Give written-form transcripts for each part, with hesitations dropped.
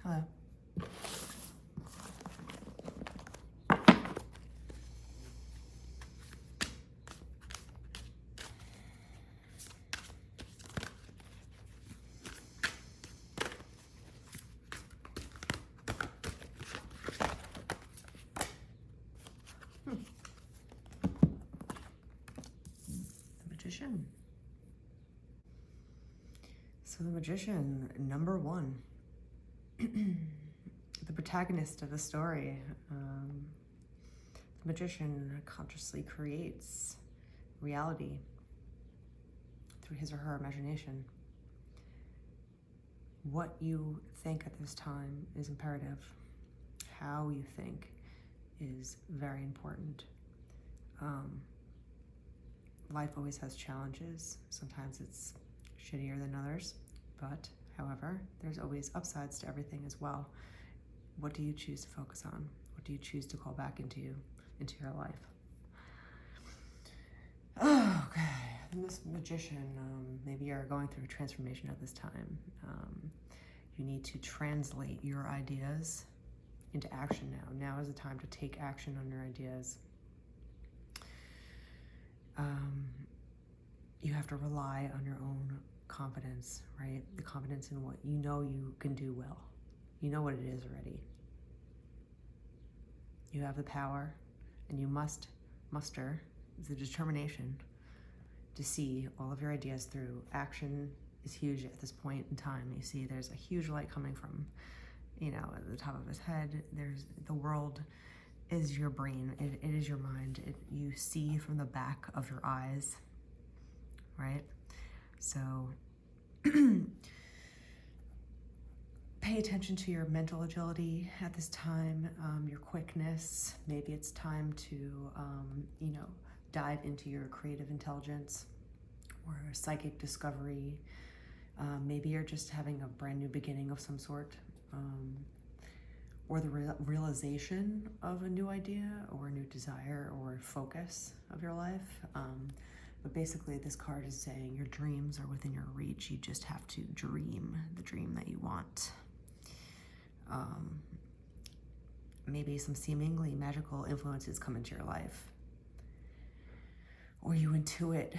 Hello. The Magician. So the Magician, number one. The protagonist of the story. The Magician consciously creates reality through his or her imagination. What you think at this time is imperative. How you think is very important. Life always has challenges. Sometimes it's shittier than others, but however, there's always upsides to everything as well. What do you choose to focus on? What do you choose to call back into you, into your life? Okay, and this Magician, maybe you're going through a transformation at this time. You need to translate your ideas into action now. Now is the time to take action on your ideas. You have to rely on your own confidence, right? The confidence in what you know you can do well. You know what it is already. You have the power, and you must muster the determination to see all of your ideas through. Action is huge at this point in time. You see there's a huge light coming from, at the top of his head. There's the world is your brain. It is your mind. You see from the back of your eyes, right? So pay attention to your mental agility at this time, your quickness. Maybe it's time to, dive into your creative intelligence or psychic discovery. Maybe you're just having a brand new beginning of some sort, or the realization of a new idea or a new desire or focus of your life. But basically this card is saying your dreams are within your reach. You just have to dream the dream that you want. Maybe some seemingly magical influences come into your life, or you intuit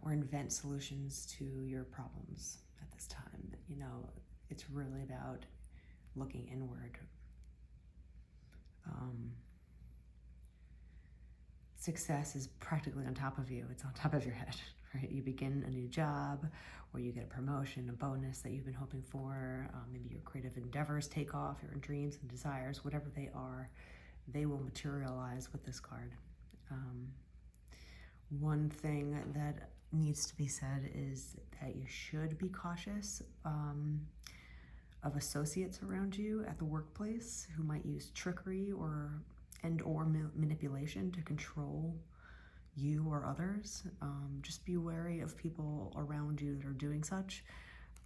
or invent solutions to your problems at this time. It's really about looking inward. Success is practically on top of you. It's on top of your head, right? You begin a new job, or you get a promotion, a bonus that you've been hoping for. Maybe your creative endeavors take off, your dreams and desires, whatever they are, they will materialize with this card. One thing that needs to be said is that you should be cautious of associates around you at the workplace who might use trickery or manipulation to control you or others. Just be wary of people around you that are doing such.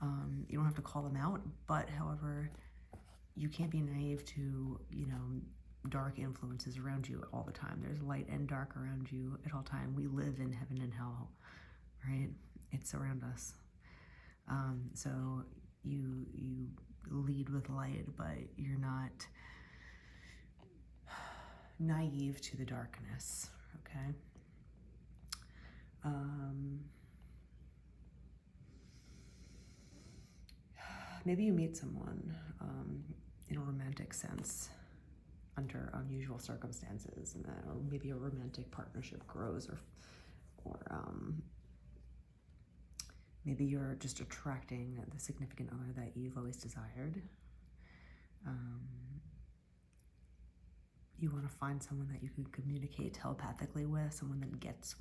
You don't have to call them out, but however, you can't be naive to, dark influences around you all the time. There's light and dark around you at all time. We live in heaven and hell, right? It's around us. So you lead with light, but you're not naive to the darkness, okay? Maybe you meet someone in a romantic sense under unusual circumstances, or maybe a romantic partnership grows, or maybe you're just attracting the significant other that you've always desired. You want to find someone that you can communicate telepathically with, someone that gets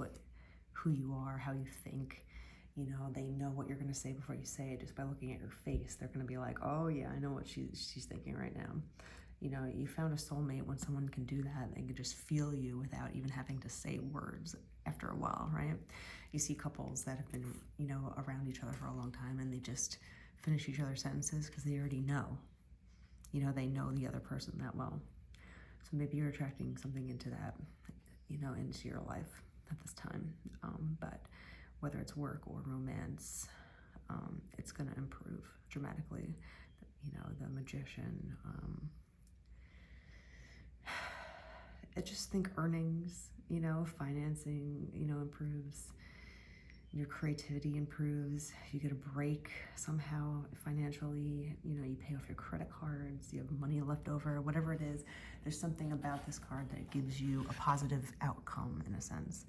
who you are, how you think. They know what you're going to say before you say it. Just by looking at your face, they're going to be like, oh yeah, I know what she's thinking right now. You found a soulmate when someone can do that. They can just feel you without even having to say words after a while, right? You see couples that have been, around each other for a long time, and they just finish each other's sentences because they already know. They know the other person that well. So maybe you're attracting something into that, into your life at this time. But whether it's work or romance, it's going to improve dramatically. the magician. I just think earnings, financing, improves. Your creativity improves. You get a break somehow financially. You pay off your credit cards. You have money left over. Whatever it is, there's something about this card that gives you a positive outcome in a sense.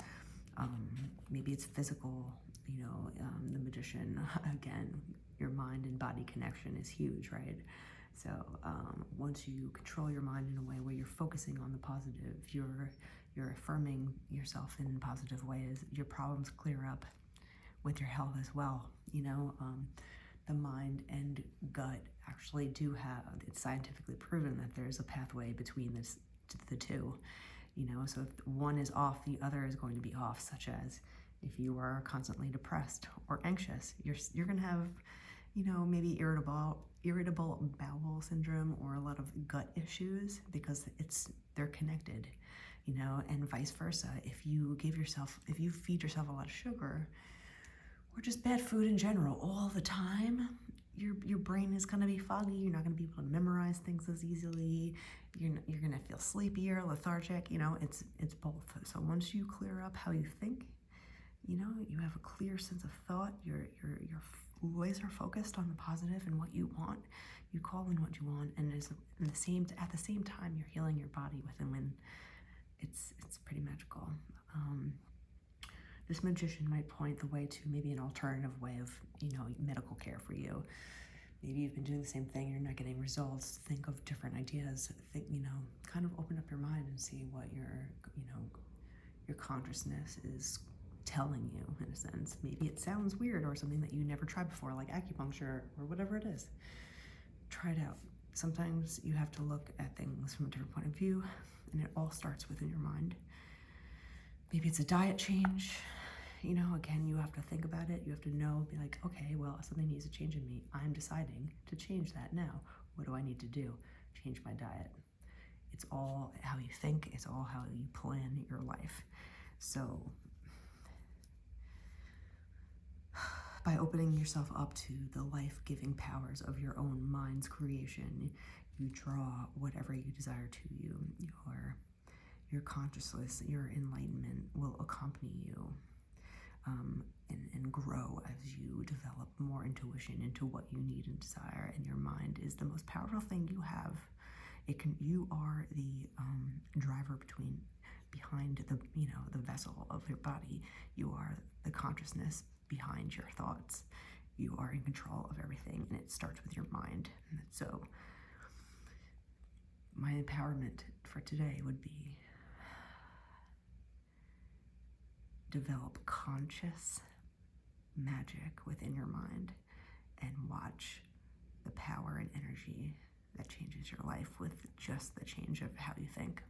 Maybe it's physical. The magician, again, your mind and body connection is huge, right? So once you control your mind in a way where you're focusing on the positive, you're affirming yourself in positive ways, your problems clear up with your health as well. The mind and gut actually do have, it's scientifically proven that there's a pathway between the two. So if one is off, the other is going to be off, such as if you are constantly depressed or anxious, you're going to have, maybe irritable bowel syndrome or a lot of gut issues because they're connected, and vice versa. If you feed yourself a lot of sugar or just bad food in general all the time, your brain is going to be foggy. You're not going to be able to memorize things as easily. You're going to feel sleepier, lethargic. It's both. So once you clear up how you think, you have a clear sense of thought. You're laser focused on the positive and what you want. You call in what you want, and at the same time you're healing your body within when it's pretty magical. This magician might point the way to maybe an alternative way of medical care for you. Maybe you've been doing the same thing, you're not getting results. Think of different ideas. Kind of open up your mind and see what your consciousness is telling you, in a sense. Maybe it sounds weird or something that you never tried before, like acupuncture or whatever it is. Try it out. Sometimes you have to look at things from a different point of view, and it all starts within your mind. Maybe it's a diet change. Again, you have to think about it. You have to be like, okay, well, something needs to change in me. I'm deciding to change that now. What do I need to do? Change my diet. It's all how you think. It's all how you plan your life. So by opening yourself up to the life-giving powers of your own mind's creation, you draw whatever you desire to you. Your consciousness, your enlightenment will accompany you and grow as you develop more intuition into what you need and desire. And your mind is the most powerful thing you have. You are the driver behind the vessel of your body. You are the consciousness behind your thoughts. You are in control of everything, and it starts with your mind. So my empowerment for today would be develop conscious magic within your mind and watch the power and energy that changes your life with just the change of how you think.